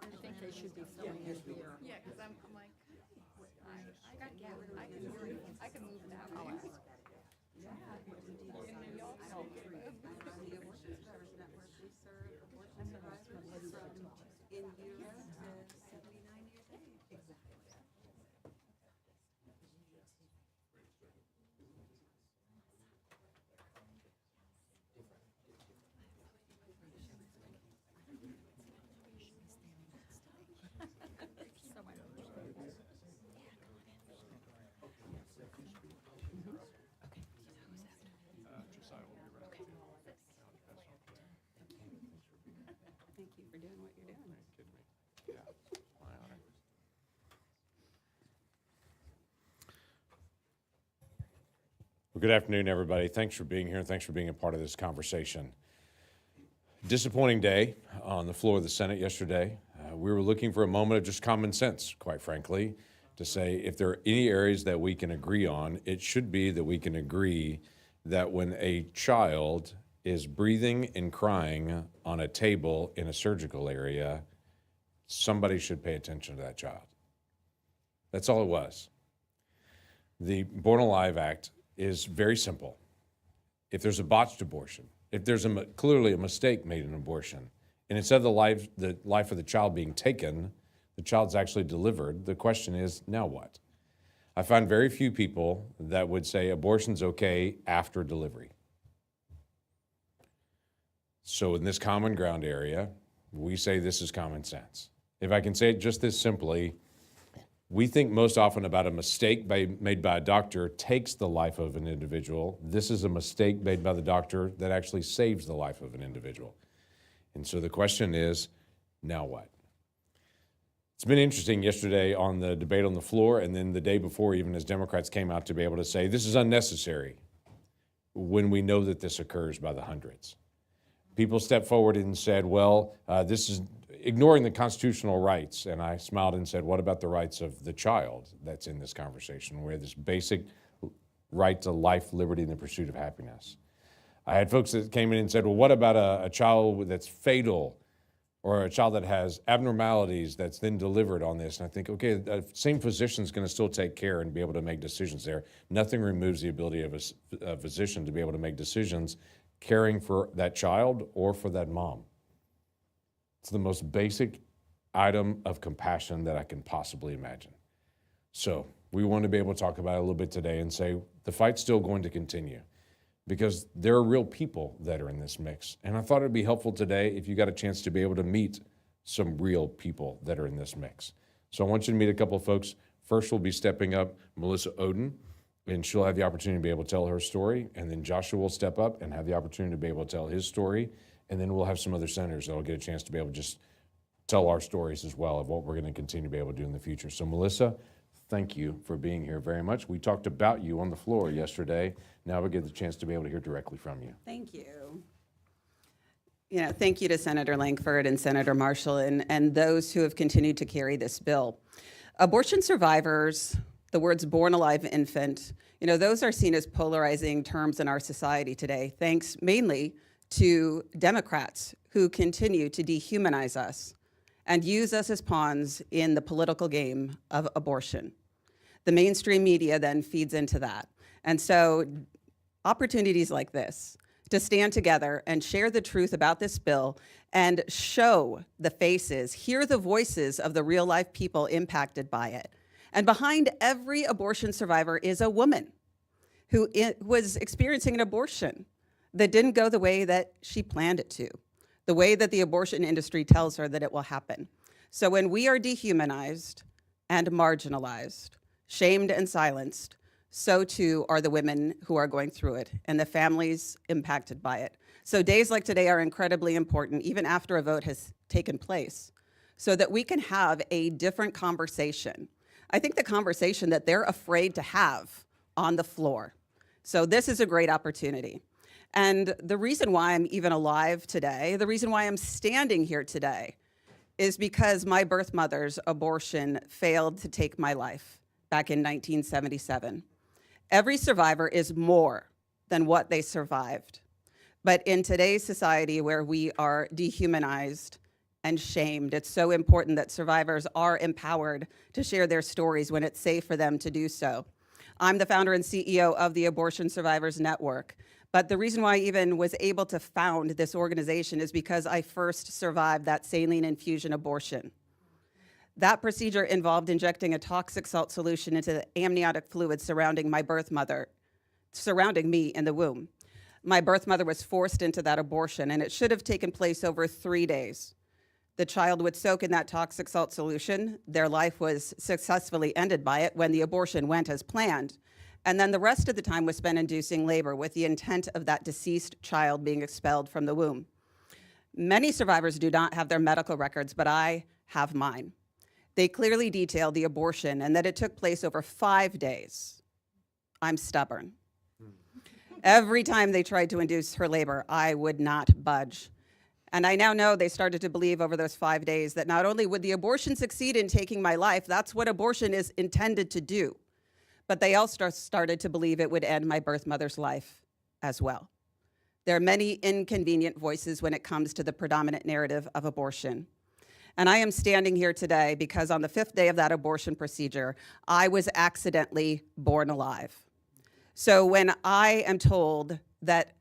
I think they should be filling in here. Yeah, because I'm like, I got gathered. I can move that. I'll ask. In utero to 79 years of age. Exactly. Josiah will be ready. Thank you for doing what you're doing. Kidding me? Yeah, my honor. Well, good afternoon, everybody. Thanks for being here, and thanks for being a part of this conversation. Disappointing day on the floor of the Senate yesterday. We were looking for a moment of just common sense, quite frankly, to say if there are any areas that we can agree on, it should be that we can agree that when a child is breathing and crying on a table in a surgical area, somebody should pay attention to that child. That's all it was. The Born Alive Act is very simple. If there's a botched abortion, if there's clearly a mistake made in abortion, and instead of the life of the child being taken, the child's actually delivered, the question is, now what? I find very few people that would say abortion's okay after delivery. So in this common ground area, we say this is common sense. If I can say it just this simply, we think most often about a mistake made by a doctor takes the life of an individual. This is a mistake made by the doctor that actually saves the life of an individual. And so the question is, now what? It's been interesting yesterday on the debate on the floor, and then the day before, even as Democrats came out to be able to say this is unnecessary when we know that this occurs by the hundreds. People stepped forward and said, well, this is ignoring the constitutional rights. And I smiled and said, what about the rights of the child that's in this conversation, where this basic right to life, liberty, and the pursuit of happiness? I had folks that came in and said, well, what about a child that's fatal, or a child that has abnormalities that's then delivered on this? And I think, okay, the same physician's going to still take care and be able to make decisions there. Nothing removes the ability of a physician to be able to make decisions caring for that child or for that mom. It's the most basic item of compassion that I can possibly imagine. So we want to be able to talk about it a little bit today and say the fight's still going to continue, because there are real people that are in this mix. And I thought it'd be helpful today if you got a chance to be able to meet some real people that are in this mix. So I want you to meet a couple of folks. First will be stepping up Melissa Ohden, and she'll have the opportunity to be able to tell her story. And then Joshua will step up and have the opportunity to be able to tell his story. And then we'll have some other senators that will get a chance to be able to just tell our stories as well of what we're going to continue to be able to do in the future. So Melissa, thank you for being here very much. We talked about you on the floor yesterday. Now we get the chance to be able to hear directly from you. Thank you. Thank you to Senator Lankford and Senator Marshall and those who have continued to carry this bill. Abortion survivors, the words born alive infant, those are seen as polarizing terms in our society today, thanks mainly to Democrats who continue to dehumanize us and use us as pawns in the political game of abortion. The mainstream media then feeds into that. And so opportunities like this to stand together and share the truth about this bill and show the faces, hear the voices of the real life people impacted by it. And behind every abortion survivor is a woman who was experiencing an abortion that didn't go the way that she planned it to, the way that the abortion industry tells her that it will happen. So when we are dehumanized and marginalized, shamed and silenced, so too are the women who are going through it and the families impacted by it. So days like today are incredibly important, even after a vote has taken place, so that we can have a different conversation. I think the conversation that they're afraid to have on the floor. So this is a great opportunity. And the reason why I'm even alive today, the reason why I'm standing here today, is because my birth mother's abortion failed to take my life back in 1977. Every survivor is more than what they survived. But in today's society where we are dehumanized and shamed, it's so important that survivors are empowered to share their stories when it's safe for them to do so. I'm the founder and CEO of the Abortion Survivors Network. But the reason why I even was able to found this organization is because I first survived that saline infusion abortion. That procedure involved injecting a toxic salt solution into the amniotic fluid surrounding my birth mother, surrounding me in the womb. My birth mother was forced into that abortion, and it should have taken place over 3 days. The child would soak in that toxic salt solution. Their life was successfully ended by it when the abortion went as planned. And then the rest of the time was spent inducing labor with the intent of that deceased child being expelled from the womb. Many survivors do not have their medical records, but I have mine. They clearly detail the abortion and that it took place over 5 days. I'm stubborn. Every time they tried to induce her labor, I would not budge. And I now know they started to believe over those 5 days that not only would the abortion succeed in taking my life, that's what abortion is intended to do, but they also started to believe it would end my birth mother's life as well. There are many inconvenient voices when it comes to the predominant narrative of abortion. And I am standing here today because on the 5th day of that abortion procedure, I was accidentally born alive. So when I am told that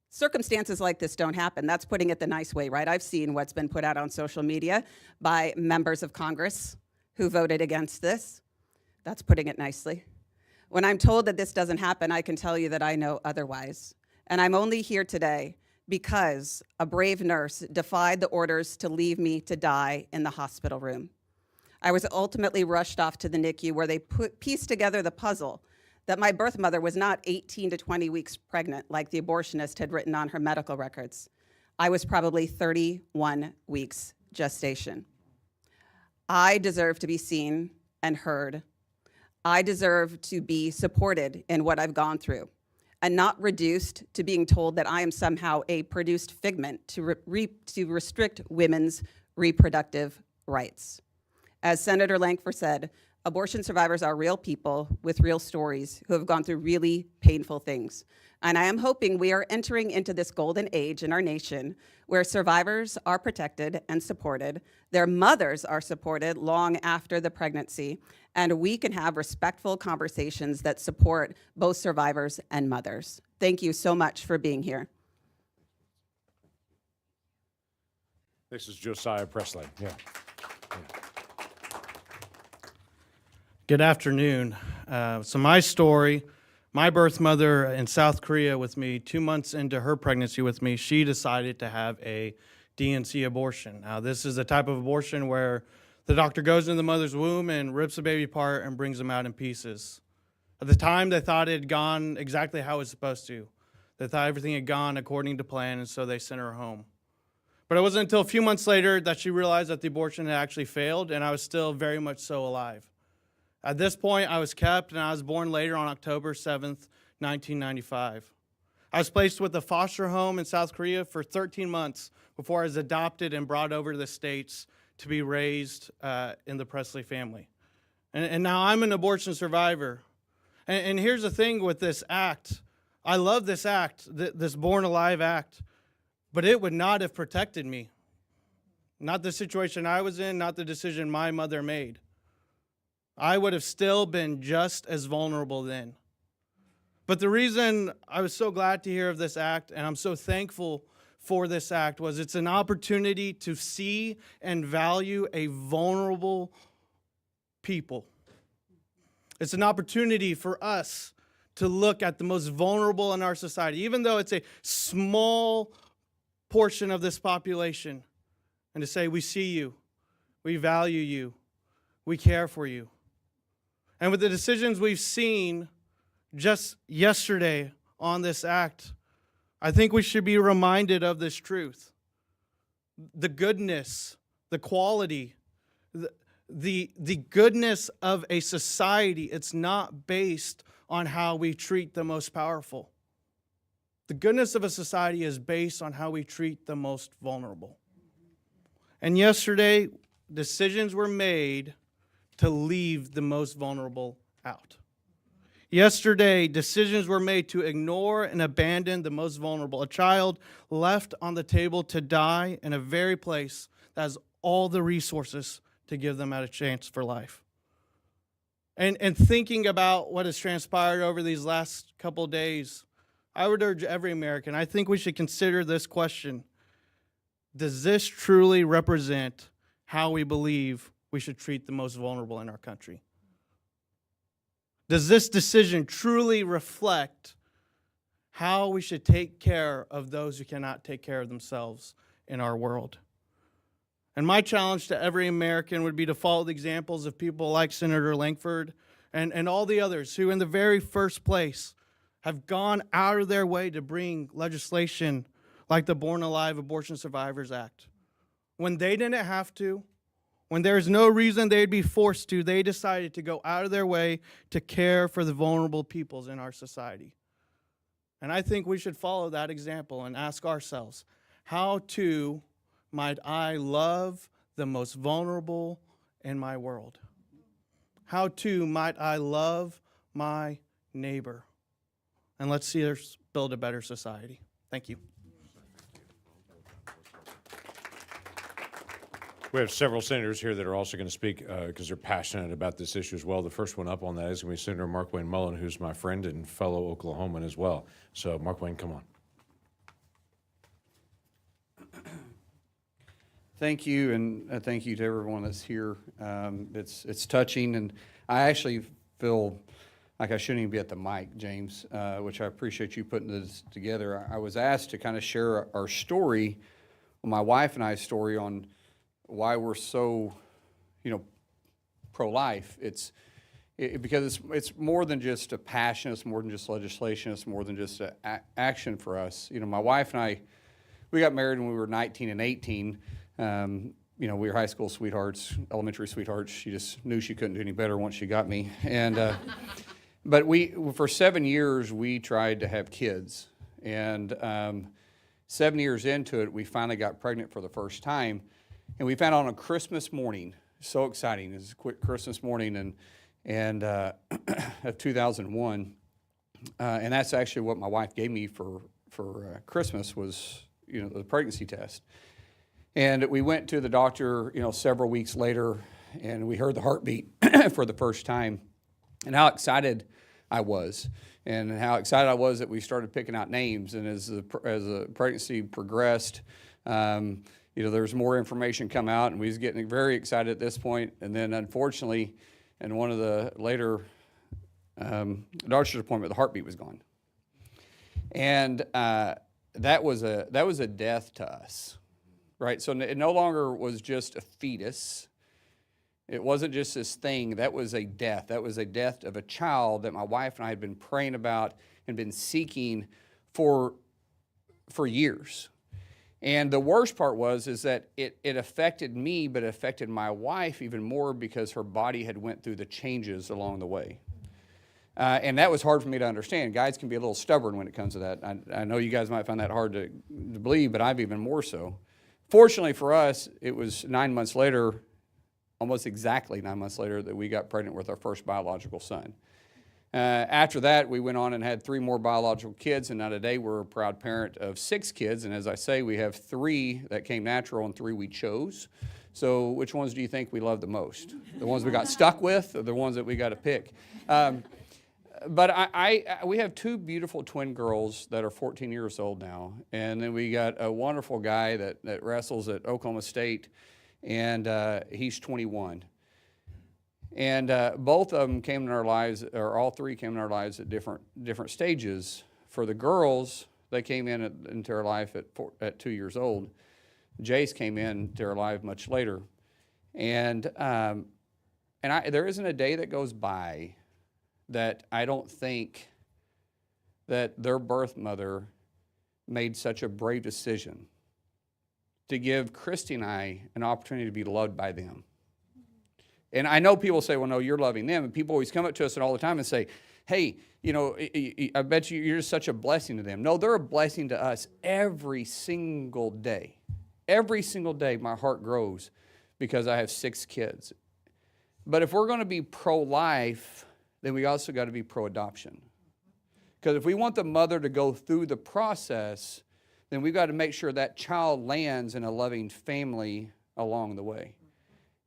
circumstances like this don't happen, that's putting it the nice way, right? I've seen what's been put out on social media by members of Congress who voted against this. That's putting it nicely. When I'm told that this doesn't happen, I can tell you that I know otherwise. And I'm only here today because a brave nurse defied the orders to leave me to die in the hospital room. I was ultimately rushed off to the NICU where they pieced together the puzzle that my birth mother was not 18 to 20 weeks pregnant like the abortionist had written on her medical records. I was probably 31 weeks gestation. I deserve to be seen and heard. I deserve to be supported in what I've gone through and not reduced to being told that I am somehow a produced figment to restrict women's reproductive rights. As Senator Lankford said, abortion survivors are real people with real stories who have gone through really painful things. And I am hoping we are entering into this golden age in our nation where survivors are protected and supported, their mothers are supported long after the pregnancy, and we can have respectful conversations that support both survivors and mothers. Thank you so much for being here. This is Josiah Presley. Yeah. Good afternoon. So my story, my birth mother in South Korea with me, 2 months into her pregnancy with me, she decided to have a DNC abortion. Now, this is a type of abortion where the doctor goes into the mother's womb and rips the baby apart and brings them out in pieces. At the time, they thought it had gone exactly how it was supposed to. They thought everything had gone according to plan, and so they sent her home. But it wasn't until a few months later that she realized that the abortion had actually failed, and I was still very much so alive. At this point, I was kept, and I was born later on October 7th, 1995. I was placed with a foster home in South Korea for 13 months before I was adopted and brought over to the States to be raised in the Presley family. And now I'm an abortion survivor. And here's the thing with this act. I love this act, this Born Alive Act, but it would not have protected me. Not the situation I was in, not the decision my mother made. I would have still been just as vulnerable then. But the reason I was so glad to hear of this act, and I'm so thankful for this act, was it's an opportunity to see and value a vulnerable people. It's an opportunity for us to look at the most vulnerable in our society, even though it's a small portion of this population, and to say, we see you, we value you, we care for you. And with the decisions we've seen just yesterday on this act, I think we should be reminded of this truth. The goodness, the quality, the goodness of a society, it's not based on how we treat the most powerful. The goodness of a society is based on how we treat the most vulnerable. And yesterday, decisions were made to leave the most vulnerable out. Yesterday, decisions were made to ignore and abandon the most vulnerable. A child left on the table to die in a very place that has all the resources to give them a chance for life. And thinking about what has transpired over these last couple of days, I would urge every American, I think we should consider this question. Does this truly represent how we believe we should treat the most vulnerable in our country? Does this decision truly reflect how we should take care of those who cannot take care of themselves in our world? And my challenge to every American would be to follow the examples of people like Senator Lankford and all the others who in the very first place have gone out of their way to bring legislation like the Born Alive Abortion Survivors Act. When they didn't have to, when there's no reason they'd be forced to, they decided to go out of their way to care for the vulnerable peoples in our society. And I think we should follow that example and ask ourselves, how too might I love the most vulnerable in my world? How too might I love my neighbor? And let's see us build a better society. Thank you. We have several senators here that are also going to speak because they're passionate about this issue as well. The first one up on that is going to be Senator Mark Wayne Mullin, who's my friend and fellow Oklahoman as well. So, Mark Wayne, come on. Thank you, and thank you to everyone that's here. It's touching, and I actually feel like I shouldn't even be at the mic, James, which I appreciate you putting this together. I was asked to kind of share our story, my wife and I's story on why we're so, pro-life. Because it's more than just a passion. It's more than just legislation. It's more than just action for us. My wife and I, we got married when we were 19 and 18. We were high school sweethearts, elementary sweethearts. She just knew she couldn't do any better once she got me. And but for 7 years, we tried to have kids. And 7 years into it, we finally got pregnant for the first time. And we found out on a Christmas morning, so exciting. It was a quick Christmas morning and of 2001. And that's actually what my wife gave me for Christmas was, the pregnancy test. And we went to the doctor, several weeks later, and we heard the heartbeat for the first time. And how excited I was, and how excited I was that we started picking out names. And as the pregnancy progressed, there's more information come out, and we was getting very excited at this point. And then, unfortunately, in one of the later doctor's appointment, the heartbeat was gone, and that was a death to us, right? So it no longer was just a fetus. It wasn't just this thing. That was a death. That was a death of a child that my wife and I had been praying about and been seeking for years. And the worst part is that it affected me, but it affected my wife even more because her body had went through the changes along the way. And that was hard for me to understand. Guys can be a little stubborn when it comes to that. I know you guys might find that hard to believe, but I've even more so. Fortunately for us, it was 9 months later, almost exactly 9 months later, that we got pregnant with our first biological son. After that, we went on and had 3 more biological kids, and now today we're a proud parent of 6 kids. And as I say, we have 3 that came natural and 3 we chose. So which ones do you think we love the most? The ones we got stuck with, or the ones that we got to pick? But we have 2 beautiful twin girls that are 14 years old now, and then we got a wonderful guy that wrestles at Oklahoma State, and he's 21. And both of them came in our lives, or all 3 came in our lives at different stages. For the girls, they came into our life at 2 years old. Jace came into our life much later. And there isn't a day that goes by that I don't think that their birth mother made such a brave decision to give Christy and I an opportunity to be loved by them. And I know people say, well, no, you're loving them. And people always come up to us all the time and say, hey, you know, I bet you're just such a blessing to them. No, they're a blessing to us every single day. Every single day my heart grows because I have 6 kids. But if we're going to be pro-life, then we also got to be pro-adoption. Because if we want the mother to go through the process, then we've got to make sure that child lands in a loving family along the way.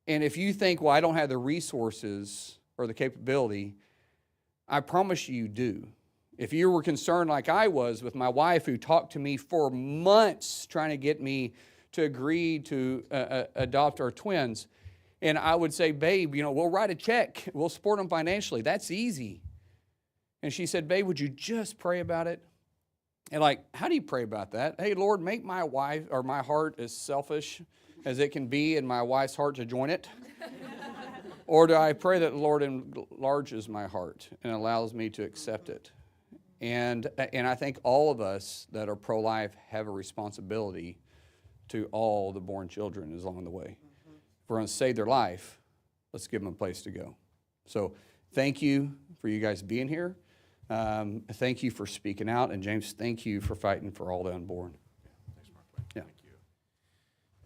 And if you think, well, I don't have the resources or the capability, I promise you do. If you were concerned like I was with my wife, who talked to me for months trying to get me to agree to adopt our twins, and I would say, babe, you know, we'll write a check. We'll support them financially. That's easy. And she said, babe, would you just pray about it? And like, how do you pray about that? Hey, Lord, make my wife or my heart as selfish as it can be and my wife's heart to join it? Or do I pray that the Lord enlarges my heart and allows me to accept it? And I think all of us that are pro-life have a responsibility to all the born children along the way. If we're going to save their life, let's give them a place to go. So thank you for you guys being here. Thank you for speaking out. And James, thank you for fighting for all the unborn. Thanks, Mark. Yeah. Thank you.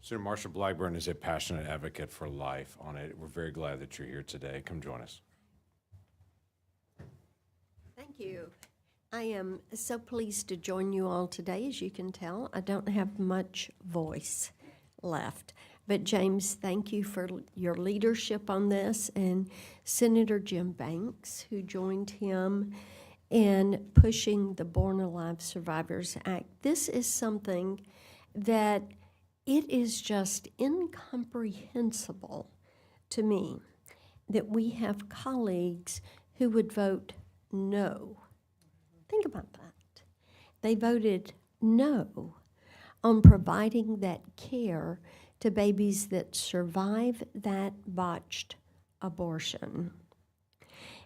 Senator Marshall Blackburn is a passionate advocate for life on it. We're very glad that you're here today. Come join us. Thank you. I am so pleased to join you all today. As you can tell, I don't have much voice left. But James, thank you for your leadership on this, and Senator Jim Banks, who joined him in pushing the Born Alive Survivors Act. This is something that it is just incomprehensible to me that we have colleagues who would vote no. Think about that. They voted no on providing that care to babies that survive that botched abortion.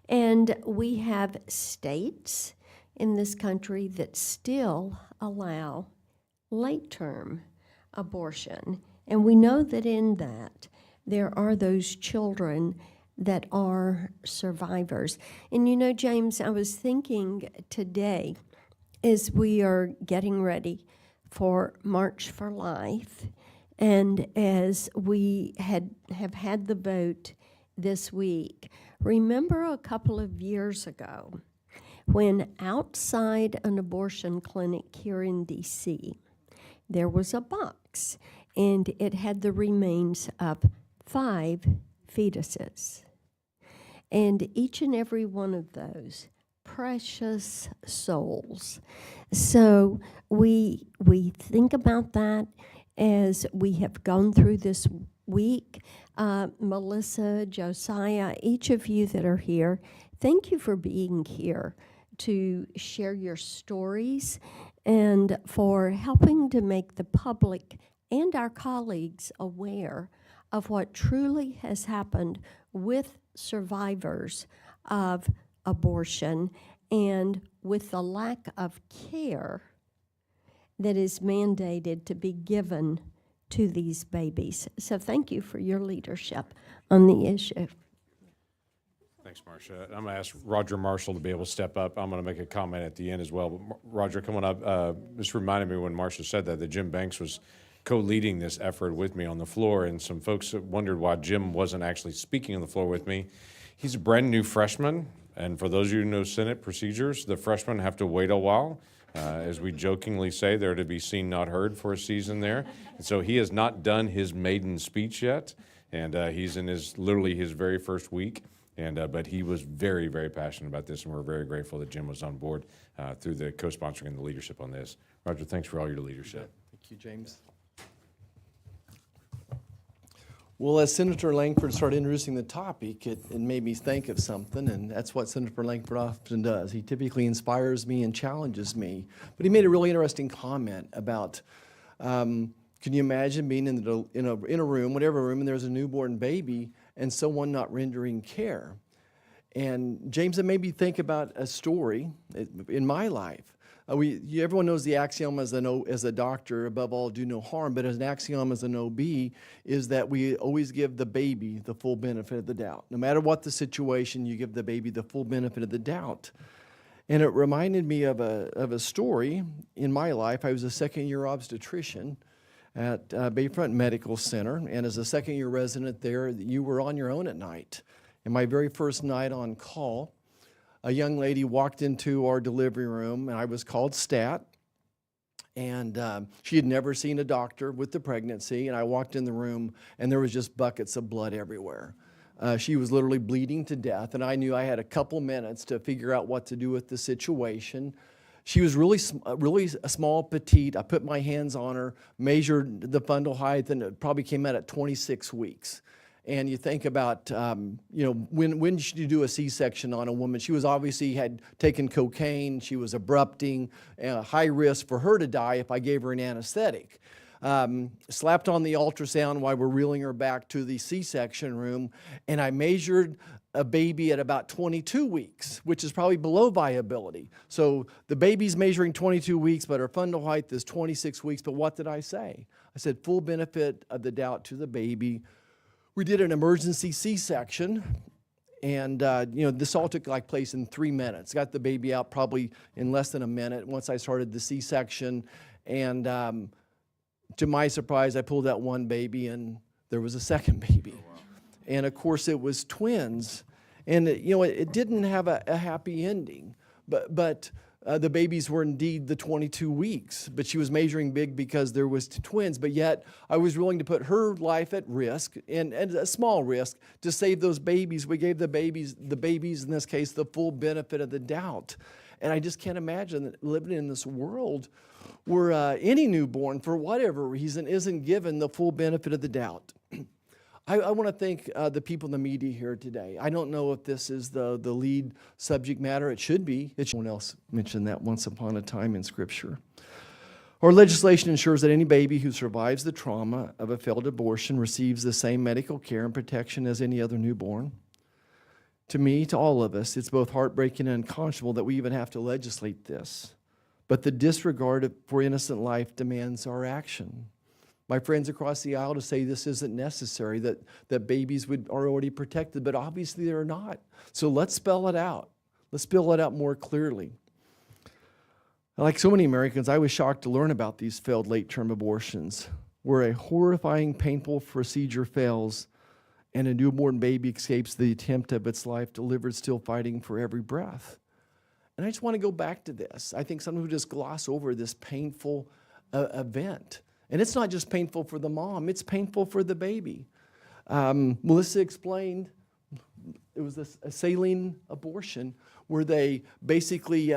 And we have states in this country that still allow late-term abortion. And we know that in that there are those children that are survivors. And you know, James, I was thinking today as we are getting ready for March for Life, and as we have had the vote this week, remember a couple of years ago when outside an abortion clinic here in D.C., there was a box, and it had the remains of 5 fetuses. And each and every one of those precious souls. So we think about that as we have gone through this week. Melissa, Josiah, each of you that are here, thank you for being here to share your stories and for helping to make the public and our colleagues aware of what truly has happened with survivors of abortion and with the lack of care that is mandated to be given to these babies. So thank you for your leadership on the issue. Thanks, Marcia. I'm going to ask Roger Marshall to be able to step up. I'm going to make a comment at the end as well. But Roger, coming up, just reminded me when Marcia said that Jim Banks was co-leading this effort with me on the floor, and some folks wondered why Jim wasn't actually speaking on the floor with me. He's a brand new freshman, and for those of you who know Senate procedures, the freshmen have to wait a while. As we jokingly say, they're to be seen, not heard for a season there. And so he has not done his maiden speech yet, and he's in literally his very first week. But he was very, very passionate about this, and we're very grateful that Jim was on board through the co-sponsoring and the leadership on this. Roger, thanks for all your leadership. Thank you, James. Well, as Senator Lankford started introducing the topic, it made me think of something, and that's what Senator Lankford often does. He typically inspires me and challenges me. But he made a really interesting comment about, can you imagine being in a room, whatever room, and there's a newborn baby and someone not rendering care? And James, it made me think about a story in my life Everyone knows the axiom as a doctor, above all, do no harm, but as an axiom as an OB is that we always give the baby the full benefit of the doubt. No matter what the situation, you give the baby the full benefit of the doubt. And it reminded me of a story in my life. I was a second-year obstetrician at Bayfront Medical Center, and as a second-year resident there, you were on your own at night. And my very first night on call, a young lady walked into our delivery room, and I was called stat, and she had never seen a doctor with the pregnancy, and I walked in the room, and there was just buckets of blood everywhere. She was literally bleeding to death, and I knew I had a couple minutes to figure out what to do with the situation. She was really a small, petite. I put my hands on her, measured the fundal height, and it probably came out at 26 weeks. And you think about, when should you do a C-section on a woman? She was obviously had taken cocaine. She was abrupting, high risk for her to die if I gave her an anesthetic. Slapped on the ultrasound while we're reeling her back to the C-section room, and I measured a baby at about 22 weeks, which is probably below viability. So the baby's measuring 22 weeks, but her fundal height is 26 weeks. But what did I say? I said full benefit of the doubt to the baby. We did an emergency C-section, and this all took place in 3 minutes. Got the baby out probably in less than a minute once I started the C-section, and to my surprise, I pulled out one baby, and there was a second baby. And of course, it was twins, and it didn't have a happy ending, but the babies were indeed the 22 weeks, but she was measuring big because there was twins. But yet, I was willing to put her life at risk, and a small risk, to save those babies. We gave the babies in this case, the full benefit of the doubt. And I just can't imagine that living in this world where any newborn, for whatever reason, isn't given the full benefit of the doubt. I want to thank the people in the media here today. I don't know if this is the lead subject matter. It should be. Someone else mentioned that once upon a time in Scripture. Our legislation ensures that any baby who survives the trauma of a failed abortion receives the same medical care and protection as any other newborn. To me, to all of us, it's both heartbreaking and unconscionable that we even have to legislate this. But the disregard for innocent life demands our action. My friends across the aisle to say this isn't necessary, that babies are already protected, but obviously they're not. So let's spell it out. Let's spell it out more clearly. Like so many Americans, I was shocked to learn about these failed late-term abortions, where a horrifying, painful procedure fails and a newborn baby escapes the attempt of its life, delivered still fighting for every breath. And I just want to go back to this. I think some people just gloss over this painful event. And it's not just painful for the mom, it's painful for the baby. Melissa explained it was a saline abortion where they basically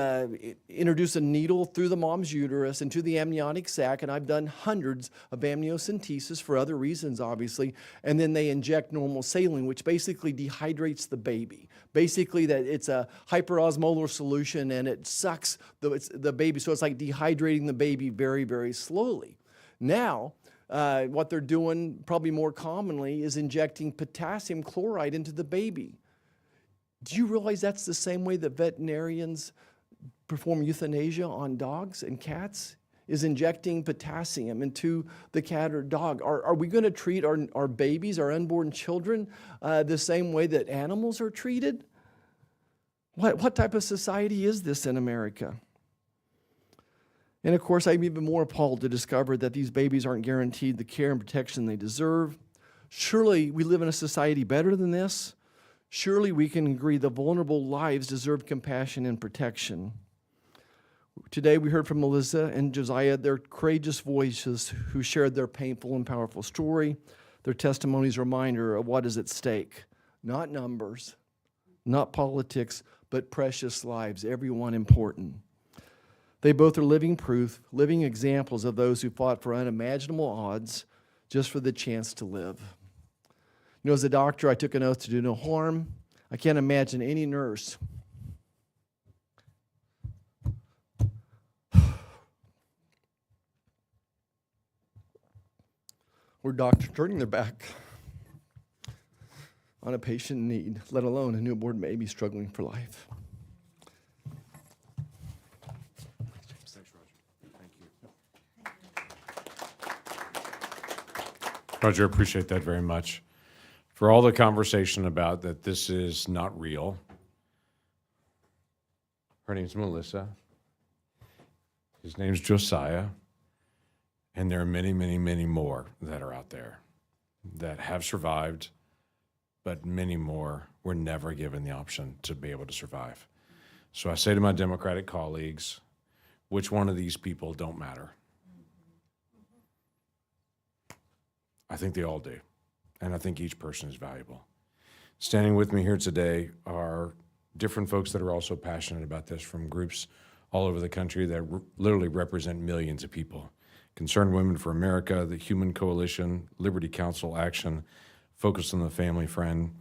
introduce a needle through the mom's uterus into the amniotic sac, and I've done hundreds of amniocentesis for other reasons, obviously, and then they inject normal saline, which basically dehydrates the baby. Basically, that it's a hyperosmolar solution, and it sucks the baby, so it's like dehydrating the baby very, very slowly. Now, what they're doing probably more commonly is injecting potassium chloride into the baby. Do you realize that's the same way that veterinarians perform euthanasia on dogs and cats? Is injecting potassium into the cat or dog. Are we going to treat our babies, our unborn children, the same way that animals are treated? What type of society is this in America? And of course, I'm even more appalled to discover that these babies aren't guaranteed the care and protection they deserve. Surely we live in a society better than this. Surely we can agree that vulnerable lives deserve compassion and protection. Today we heard from Melissa and Josiah, their courageous voices who shared their painful and powerful story. Their testimonies are a reminder of what is at stake. Not numbers, not politics, but precious lives, everyone important. They both are living proof, living examples of those who fought for unimaginable odds just for the chance to live. You know, as a doctor, I took an oath to do no harm. I can't imagine any nurse or doctor turning their back on a patient in need, let alone a newborn baby struggling for life. Roger, appreciate that very much. For all the conversation about that this is not real. Her name's Melissa. His name's Josiah. And there are many, many, many more that are out there that have survived, but many more were never given the option to be able to survive. So I say to my Democratic colleagues, which one of these people don't matter? I think they all do, and I think each person is valuable. Standing with me here today are different folks that are also passionate about this from groups all over the country that literally represent millions of people. Concerned Women for America, the Human Coalition, Liberty Council Action, Focus on the Family Friend,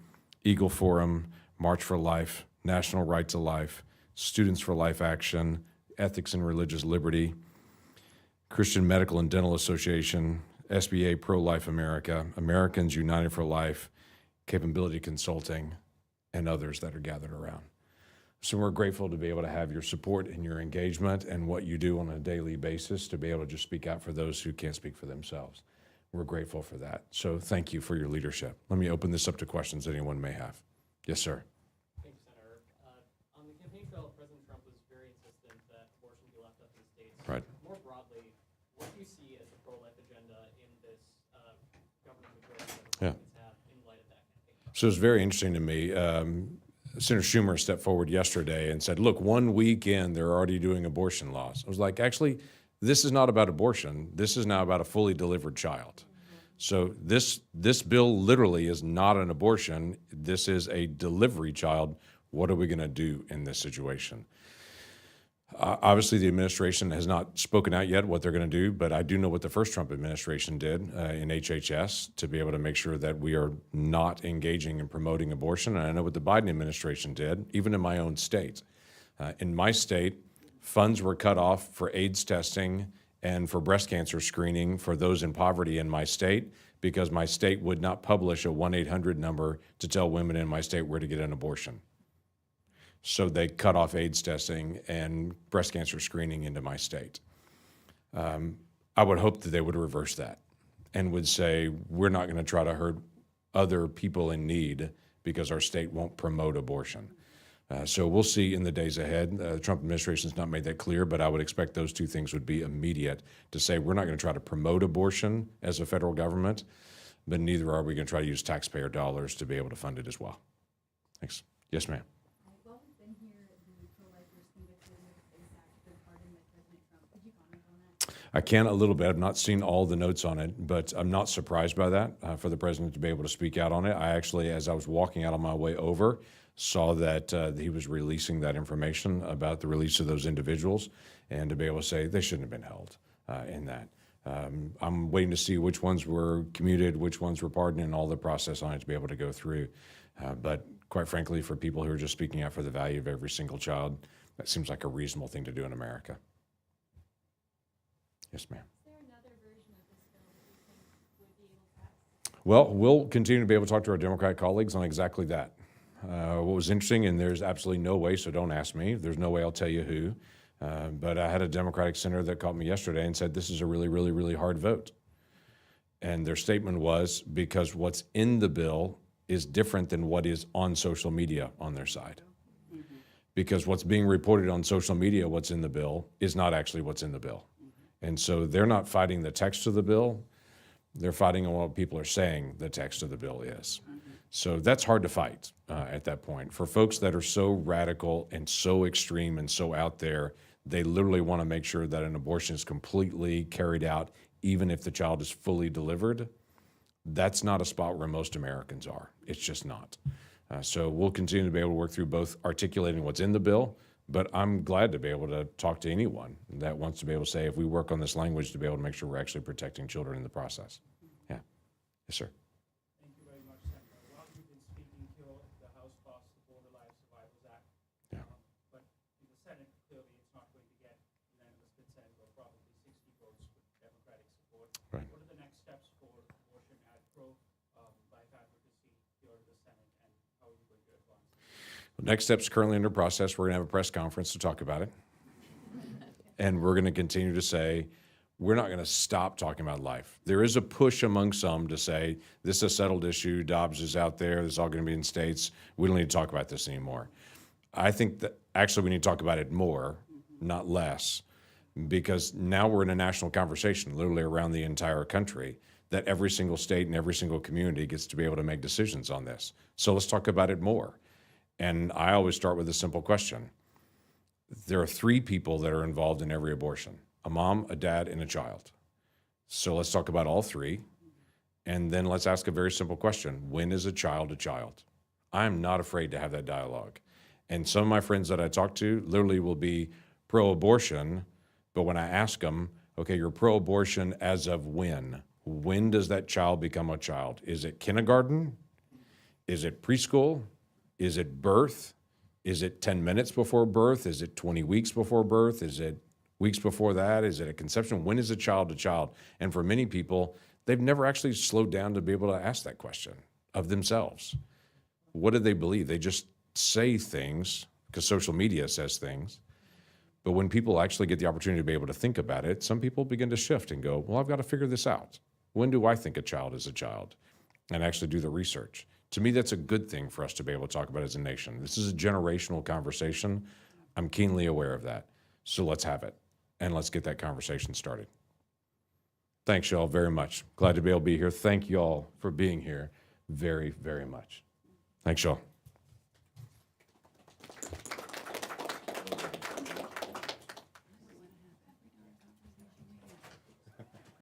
Eagle Forum, March for Life, National Right to Life, Students for Life Action, Ethics and Religious Liberty, Christian Medical and Dental Association, SBA Pro-Life America, Americans United for Life, Capability Consulting, and others that are gathered around. So we're grateful to be able to have your support and your engagement and what you do on a daily basis to be able to just speak out for those who can't speak for themselves. We're grateful for that. So thank you for your leadership. Let me open this up to questions anyone may have. Yes, sir. Thank you, Senator. On the campaign trail, President Trump was very insistent that abortion be left up to the states. Right. More broadly, what do you see as the pro-life agenda in this government majority that Republicans have in light of that campaign? So it's very interesting to me. Senator Schumer stepped forward yesterday and said, look, 1 week in, they're already doing abortion laws. I was like, actually, this is not about abortion. This is now about a fully delivered child. So this bill literally is not an abortion. This is a delivery child. What are we going to do in this situation? Obviously, the administration has not spoken out yet what they're going to do, but I do know what the first Trump administration did in HHS to be able to make sure that we are not engaging in promoting abortion. And I know what the Biden administration did, even in my own state. In my state, funds were cut off for AIDS testing and for breast cancer screening for those in poverty in my state because my state would not publish a 1-800 number to tell women in my state where to get an abortion. So they cut off AIDS testing and breast cancer screening into my state. I would hope that they would reverse that and would say, we're not going to try to hurt other people in need because our state won't promote abortion. So we'll see in the days ahead. The Trump administration has not made that clear, but I would expect those two things would be immediate to say we're not going to try to promote abortion as a federal government, but neither are we going to try to use taxpayer dollars to be able to fund it as well. Thanks. Yes, ma'am. I can a little bit. I've not seen all the notes on it, but I'm not surprised by that for the president to be able to speak out on it. I actually, as I was walking out on my way over, saw that he was releasing that information about the release of those individuals and to be able to say they shouldn't have been held in that. I'm waiting to see which ones were commuted, which ones were pardoned, and all the process on it to be able to go through. But quite frankly, for people who are just speaking out for the value of every single child, that seems like a reasonable thing to do in America. Yes, ma'am. Is there another version of this bill that you think would be able to pass? Well, we'll continue to be able to talk to our Democratic colleagues on exactly that. What was interesting, and there's absolutely no way, so don't ask me, there's no way I'll tell you who, but I had a Democratic senator that called me yesterday and said this is a really, really, really hard vote. And their statement was because what's in the bill is different than what is on social media on their side. Because what's being reported on social media, what's in the bill, is not actually what's in the bill. And so they're not fighting the text of the bill, they're fighting on what people are saying the text of the bill is. So that's hard to fight at that point. For folks that are so radical and so extreme and so out there, they literally want to make sure that an abortion is completely carried out, even if the child is fully delivered. That's not a spot where most Americans are. It's just not. So we'll continue to be able to work through both articulating what's in the bill, but I'm glad to be able to talk to anyone that wants to be able to say, if we work on this language, to be able to make sure we're actually protecting children in the process. Yeah. Yes, sir. Thank you very much, Senator. While you've been speaking to the House passed the Border Life Survivors Act, Yeah. But in the Senate, clearly it's not going to get unanimous consent or probably 60 votes with Democratic support. Right. What are the next steps for abortion and pro-life advocacy here in the Senate, and how are you going to advance? Next step's currently under process. We're going to have a press conference to talk about it. And we're going to continue to say, we're not going to stop talking about life. There is a push among some to say, this is a settled issue, Dobbs is out there, this is all going to be in states, we don't need to talk about this anymore. I think that actually we need to talk about it more, not less, because now we're in a national conversation, literally around the entire country, that every single state and every single community gets to be able to make decisions on this. So let's talk about it more. And I always start with a simple question. There are 3 people that are involved in every abortion: a mom, a dad, and a child. So let's talk about all 3. And then let's ask a very simple question. When is a child a child? I'm not afraid to have that dialogue. And some of my friends that I talk to literally will be pro-abortion, but when I ask them, okay, you're pro-abortion as of when? When does that child become a child? Is it kindergarten? Is it preschool? Is it birth? Is it 10 minutes before birth? Is it 20 weeks before birth? Is it weeks before that? Is it a conception? When is a child? And for many people, they've never actually slowed down to be able to ask that question of themselves. What do they believe? They just say things because social media says things. But when people actually get the opportunity to be able to think about it, some people begin to shift and go, well, I've got to figure this out. When do I think a child is a child? And actually do the research. To me, that's a good thing for us to be able to talk about as a nation. This is a generational conversation. I'm keenly aware of that. So let's have it, and let's get that conversation started. Thanks, y'all, very much. Glad to be able to be here. Thank y'all for being here very, very much. Thanks, y'all.